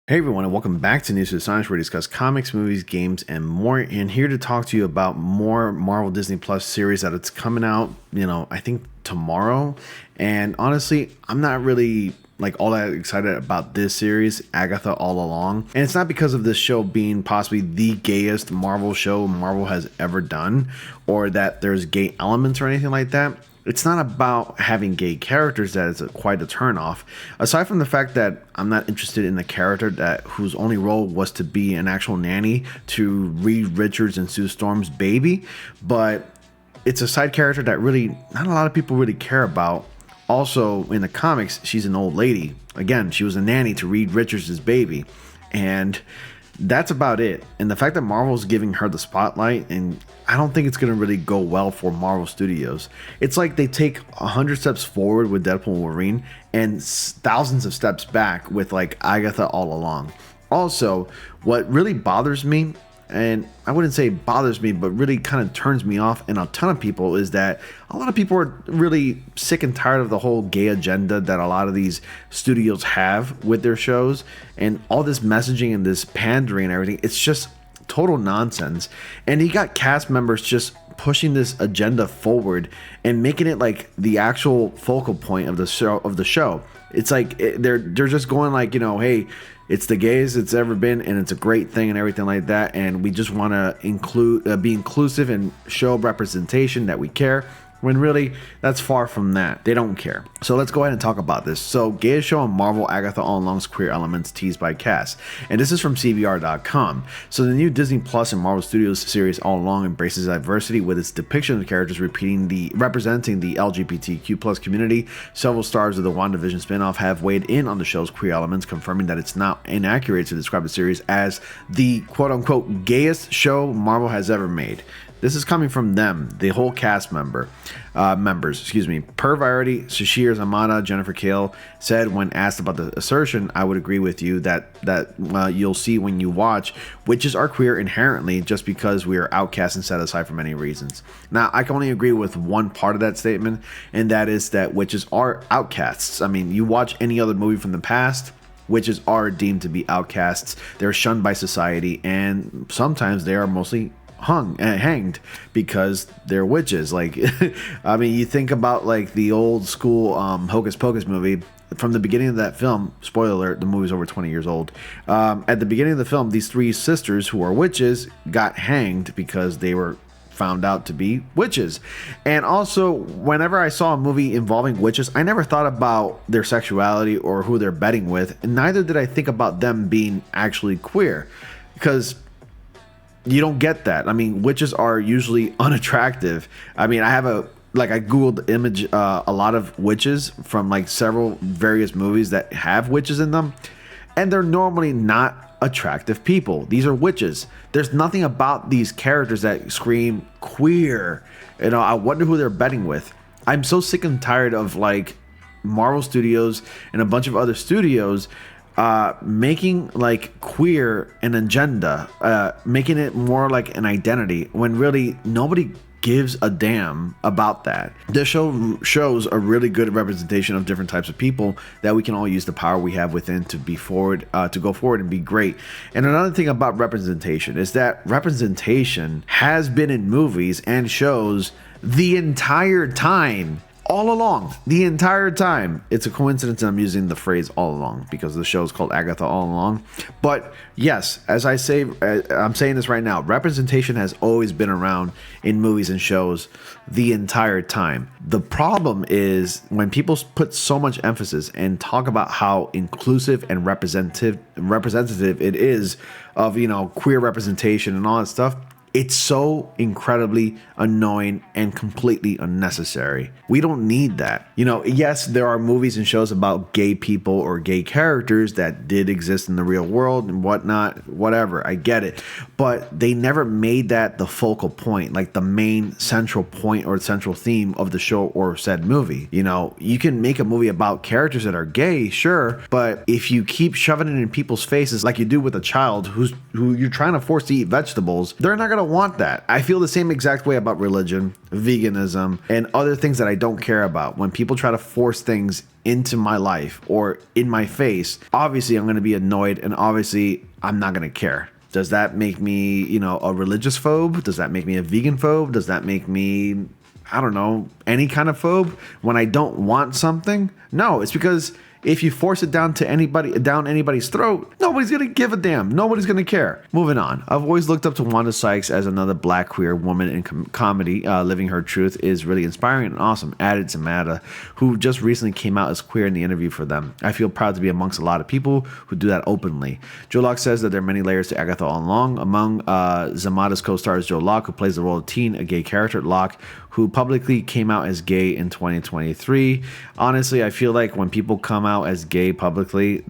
Hey everyone, and welcome back to News to the Science, where we discuss comics, movies, games, and more. And here to talk to you about more Marvel Disney Plus series that it's coming out, I think tomorrow. And honestly, I'm not really like all that excited about this series, Agatha All Along. And it's not because of this show being possibly the gayest Marvel show Marvel has ever done, or that there's gay elements or anything like that. It's not about having gay characters that is quite a turnoff. Aside from the fact that I'm not interested in the character whose only role was to be an actual nanny to Reed Richards and Sue Storm's baby, but it's a side character that really not a lot of people really care about. Also, in the comics, she's an old lady. Again, she was a nanny to Reed Richards' baby, and that's about it. And the fact that Marvel's giving her the spotlight, and I don't think it's going to really go well for Marvel Studios. It's like they take 100 steps forward with Deadpool and Wolverine and thousands of steps back with like Agatha All Along. Also, what really bothers me, and I wouldn't say bothers me, but really kind of turns me off and a ton of people, is that a lot of people are really sick and tired of the whole gay agenda that a lot of these studios have with their shows, and all this messaging and this pandering and everything. It's just total nonsense. And you got cast members just pushing this agenda forward and making it like the actual focal point of the show. It's like they're just going like, hey, it's the gayest it's ever been, and it's a great thing and everything like that, and we just want to be inclusive and show representation that we care, when really that's far from that. They don't care. So let's go ahead and talk about this. So, gayest show on Marvel, Agatha All Along's queer elements teased by cast. And this is from CBR.com. So the new Disney Plus and Marvel Studios series All Along embraces diversity with its depiction of characters representing the LGBTQ plus community. Several stars of the WandaVision spinoff have weighed in on the show's queer elements, confirming that it's not inaccurate to describe the series as the quote-unquote gayest show Marvel has ever made. This is coming from them, the whole cast members. Per Variety, Sashir Zamata, Jennifer Kale said when asked about the assertion, "I would agree with you that you'll see when you watch, witches are queer inherently just because we are outcast and set aside for many reasons." Now, I can only agree with one part of that statement, and that is that witches are outcasts. I mean, you watch any other movie from the past, witches are deemed to be outcasts. They're shunned by society, and sometimes they are mostly hanged because they're witches. Like, I mean, you think about like the old school Hocus Pocus movie. From the beginning of that film, spoiler alert, the movie's over 20 years old. At the beginning of the film, these three sisters who are witches got hanged because they were found out to be witches. And also, whenever I saw a movie involving witches, I never thought about their sexuality or who they're bedding with, and neither did I think about them being actually queer, because you don't get that. I mean, witches are usually unattractive. I mean, I googled image a lot of witches from like several various movies that have witches in them, and they're normally not attractive people. These are witches. There's nothing about these characters that scream queer. I wonder who they're bedding with. I'm so sick and tired of like Marvel Studios and a bunch of other studios making like queer an agenda, making it more like an identity, when really nobody gives a damn about that. This show shows a really good representation of different types of people that we can all use the power we have within to go forward and be great. And another thing about representation is that representation has been in movies and shows the entire time. All along, the entire time. It's a coincidence that I'm using the phrase all along because the show is called Agatha All Along. But yes, as I say, I'm saying this right now, representation has always been around in movies and shows the entire time. The problem is when people put so much emphasis and talk about how inclusive and representative it is of, queer representation and all that stuff. It's so incredibly annoying and completely unnecessary. We don't need that. Yes, there are movies and shows about gay people or gay characters that did exist in the real world and whatnot, whatever. I get it. But they never made that the focal point, like the main central point or central theme of the show or said movie. You can make a movie about characters that are gay, sure, but if you keep shoving it in people's faces like you do with a child who you're trying to force to eat vegetables, they're not going to don't want that. I feel the same exact way about religion, veganism, and other things that I don't care about. When people try to force things into my life or in my face, obviously I'm going to be annoyed, and obviously I'm not going to care. Does that make me, a religious phobe? Does that make me a vegan phobe? Does that make me, I don't know, any kind of phobe when I don't want something? No, it's because if you force it down anybody's throat, nobody's gonna give a damn. Nobody's gonna care. Moving on. I've always looked up to Wanda Sykes as another black queer woman in comedy. Living her truth is really inspiring and awesome. Added Samantha, who just recently came out as queer in the interview for them. I feel proud to be amongst a lot of people who do that openly. Joe Locke says that there are many layers to Agatha all along. Among Zamada's co-stars Joe Locke, who plays the role of Teen, a gay character. Locke, who publicly came out as gay in 2023. Honestly, I feel like when people come out as gay publicly,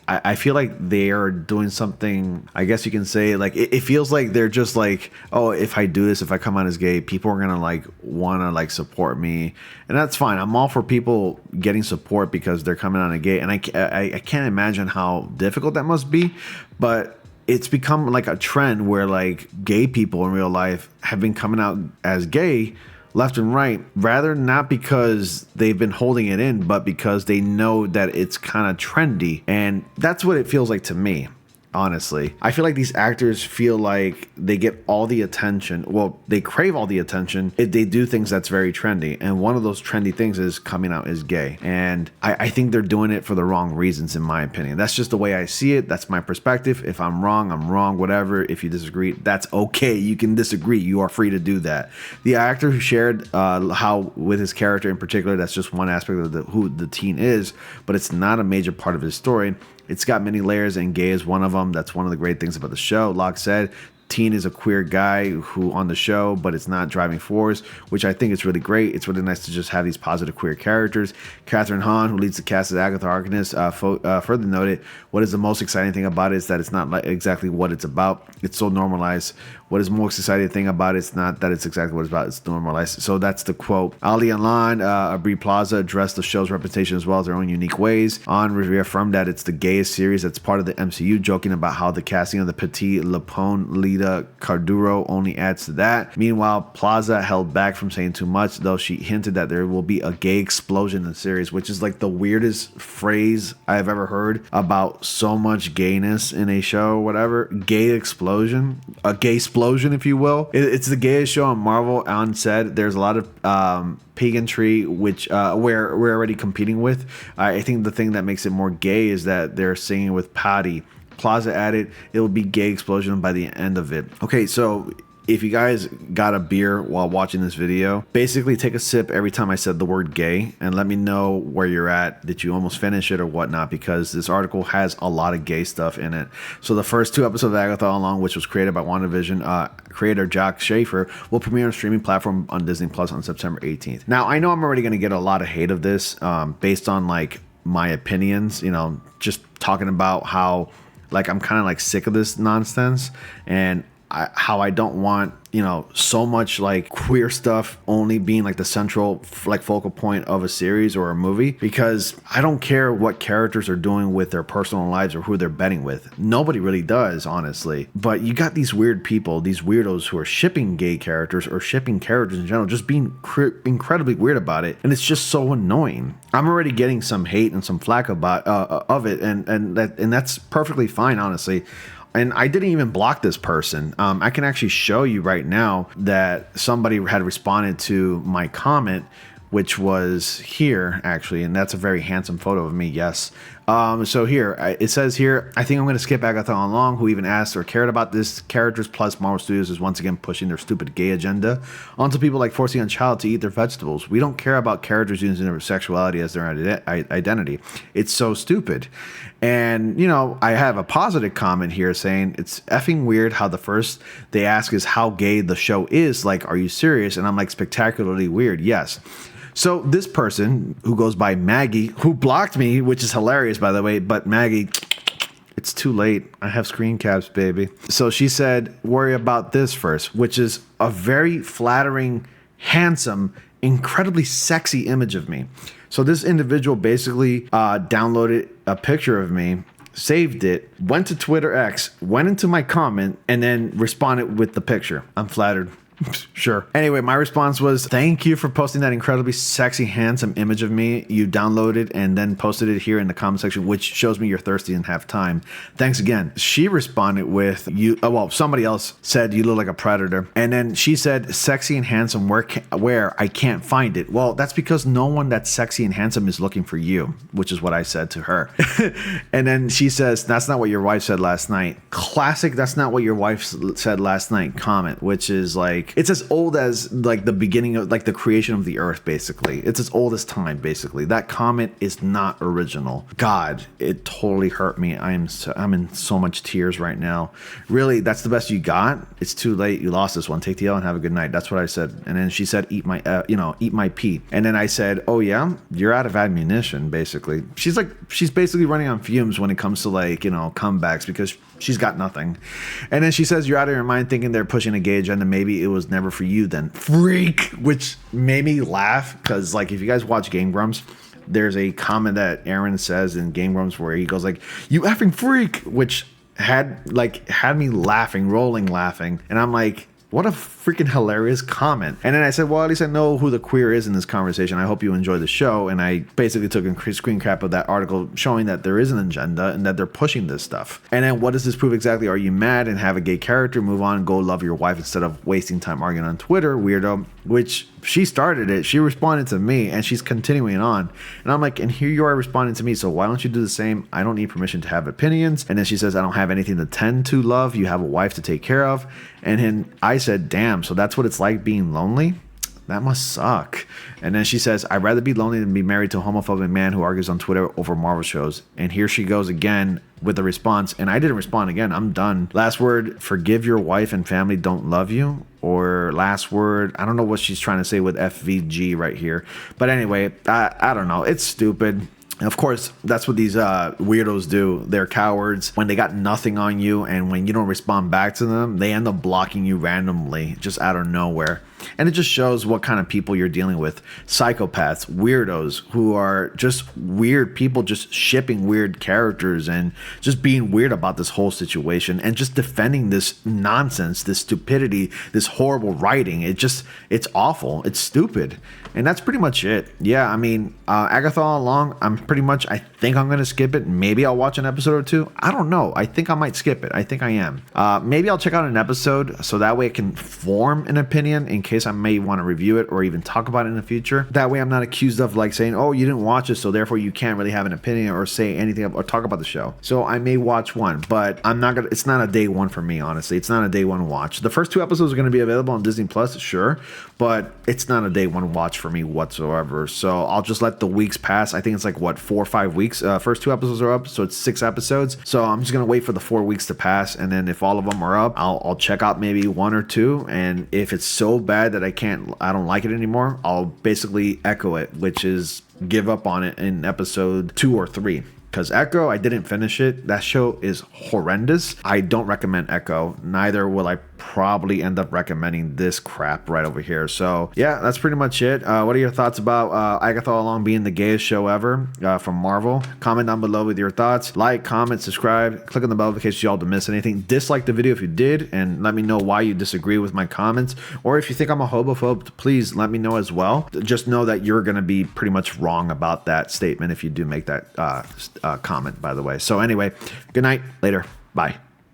I feel like they are doing something, I guess you can say, like, it feels like they're just like, oh, if I do this, if I come out as gay, people are gonna like wanna like support me. And that's fine. I'm all for people getting support because they're coming out as gay. And I can't imagine how difficult that must be, but it's become like a trend where like gay people in real life have been coming out as gay left and right, rather not because they've been holding it in, but because they know that it's kind of trendy. And that's what it feels like to me. Honestly, I feel like these actors feel like they get all the attention. Well, they crave all the attention if they do things that's very trendy. And one of those trendy things is coming out as gay. And I think they're doing it for the wrong reasons, in my opinion. That's just the way I see it. That's my perspective. If I'm wrong, whatever. If you disagree, that's okay. You can disagree. You are free to do that. The actor who shared how with his character in particular, that's just one aspect of who the teen is, but it's not a major part of his story. It's got many layers, and gay is one of them. That's one of the great things about the show. Locke said, Teen is a queer guy who on the show, but it's not driving force, which I think is really great. It's really nice to just have these positive queer characters. Catherine Hahn, who leads the cast as Agatha Harkness, further noted, what is the most exciting thing about it is that it's not like exactly what it's about. It's so normalized. What is most exciting thing about it is not that it's exactly what it's about, it's normalized. So that's the quote. Ali and Lon, Aubrey Plaza addressed the show's reputation as well as their own unique ways. On reaffirmed that it's the gayest series that's part of the MCU, joking about how the casting of the Petit Lapone Lita Carduro only adds to that. Meanwhile, Plaza held back from saying too much, though she hinted that there will be a gay explosion in the series, which is like the weirdest phrase I've ever heard about so much gayness in a show, whatever. Gay explosion, a gay explosion, if you will. It's the gayest show on Marvel. On said, there's a lot of pageantry, which we're already competing with. I think the thing that makes it more gay is that they're singing with Patty. Plaza added, it will be gay explosion by the end of it. Okay, so if you guys got a beer while watching this video, basically take a sip every time I said the word gay and let me know where you're at. Did you almost finish it or whatnot? Because this article has a lot of gay stuff in it. So the first 2 episodes of Agatha All Along, which was created by WandaVision creator Jack Schaefer, will premiere on a streaming platform on Disney Plus on September 18th. Now, I know I'm already going to get a lot of hate of this based on like my opinions, just talking about how like I'm kind of like sick of this nonsense and how I don't want, so much like queer stuff only being like the central like focal point of a series or a movie, because I don't care what characters are doing with their personal lives or who they're betting with. Nobody really does, honestly. But you got these weird people, these weirdos who are shipping gay characters or shipping characters in general, just being incredibly weird about it. And it's just so annoying. I'm already getting some hate and some flack about of it, and that's perfectly fine, honestly. And I didn't even block this person. I can actually show you right now that somebody had responded to my comment, which was here, actually. And that's a very handsome photo of me, yes. So here, it says here, I think I'm going to skip Agatha All Along, who even asked or cared about this characters, plus Marvel Studios is once again pushing their stupid gay agenda onto people like forcing a child to eat their vegetables. We don't care about characters using their sexuality as their identity. It's so stupid. And, I have a positive comment here saying it's effing weird how the first they ask is how gay the show is. Like, are you serious? And I'm like, spectacularly weird. Yes. So this person who goes by Maggie, who blocked me, which is hilarious, by the way, but Maggie, it's too late. I have screen caps, baby. So she said, worry about this first, which is a very flattering, handsome, incredibly sexy image of me. So this individual basically downloaded a picture of me saved it, went to Twitter X, went into my comment, and then responded with the picture. I'm flattered. Sure. Anyway, my response was, thank you for posting that incredibly sexy, handsome image of me you downloaded and then posted it here in the comment section, which shows me you're thirsty and have time. Thanks again. She responded with, somebody else said you look like a predator. And then she said, sexy and handsome, where I can't find it. Well, that's because no one that's sexy and handsome is looking for you, which is what I said to her. And then she says, that's not what your wife said last night. Classic, that's not what your wife said last night comment, which is like, it's as old as like the beginning of like the creation of the earth, basically. It's as old as time, basically. That comment is not original. God, it totally hurt me. I'm in so much tears right now. Really, that's the best you got? It's too late. You lost this one. Take the L and have a good night. That's what I said. And then she said, eat my pee. And then I said, oh yeah, you're out of ammunition, basically. She's basically running on fumes when it comes to like, comebacks, because she's got nothing. And then she says, you're out of your mind thinking they're pushing a gay agenda. Maybe it was never for you then. Freak! Which made me laugh, because like if you guys watch Game Grumps, there's a comment that Aaron says in Game Grumps where he goes like, you effing freak, which had me rolling laughing. And I'm like, what a freaking hilarious comment. And then I said, well, at least I know who the queer is in this conversation. I hope you enjoy the show. And I basically took a screen cap of that article showing that there is an agenda and that they're pushing this stuff. And then what does this prove exactly? Are you mad and have a gay character? Move on, go love your wife instead of wasting time arguing on Twitter, weirdo. Which she started it. She responded to me and she's continuing on. And I'm like, and here you are responding to me. So why don't you do the same? I don't need permission to have opinions. And then she says, I don't have anything to tend to, love. You have a wife to take care of. And then I said, damn, so that's what it's like being lonely? That must suck. And then she says, I'd rather be lonely than be married to a homophobic man who argues on Twitter over Marvel shows. And here she goes again with the response. And I didn't respond again. I'm done. Last word, forgive your wife and family don't love you. Or last word, I don't know what she's trying to say with FVG right here. But anyway, I don't know. It's stupid. Of course, that's what these weirdos do. They're cowards. When they got nothing on you and when you don't respond back to them, they end up blocking you randomly, just out of nowhere. And it just shows what kind of people you're dealing with. Psychopaths, weirdos who are just weird people, just shipping weird characters and just being weird about this whole situation and just defending this nonsense, this stupidity, this horrible writing. It's awful. It's stupid. And that's pretty much it. Yeah, I mean, Agatha all along, I think I'm going to skip it. Maybe I'll watch an episode or two. I don't know. I think I might skip it. I think I am. Maybe I'll check out an episode so that way I can form an opinion in case I may want to review it or even talk about it in the future. That way I'm not accused of like saying, oh, you didn't watch it, so therefore you can't really have an opinion or say anything or talk about the show. So I may watch one, but it's not a day one for me, honestly. It's not a day one watch. The first 2 episodes are going to be available on Disney Plus, sure, but it's not a day one watch for me whatsoever. So I'll just let the weeks pass. I think it's like 4 or 5 weeks. First 2 episodes are up, so it's 6 episodes. So I'm just going to wait for the 4 weeks to pass, and then if all of them are up, I'll check out maybe 1 or 2, and if it's so bad that I don't like it anymore, I'll basically echo it, which is give up on it in episode 2 or 3. Because Echo, I didn't finish it. That show is horrendous. I don't recommend Echo. Neither will I probably end up recommending this crap right over here. So yeah, that's pretty much it. What are your thoughts about Agatha All Along being the gayest show ever from Marvel? Comment down below with your thoughts. Like, comment, subscribe, click on the bell in case y'all don't miss anything. Dislike the video if you did, and let me know why you disagree with my comments. Or if you think I'm a homophobe, please let me know as well. Just know that you're going to be pretty much wrong about that statement if you do make that comment, by the way. So anyway, good night, later, bye.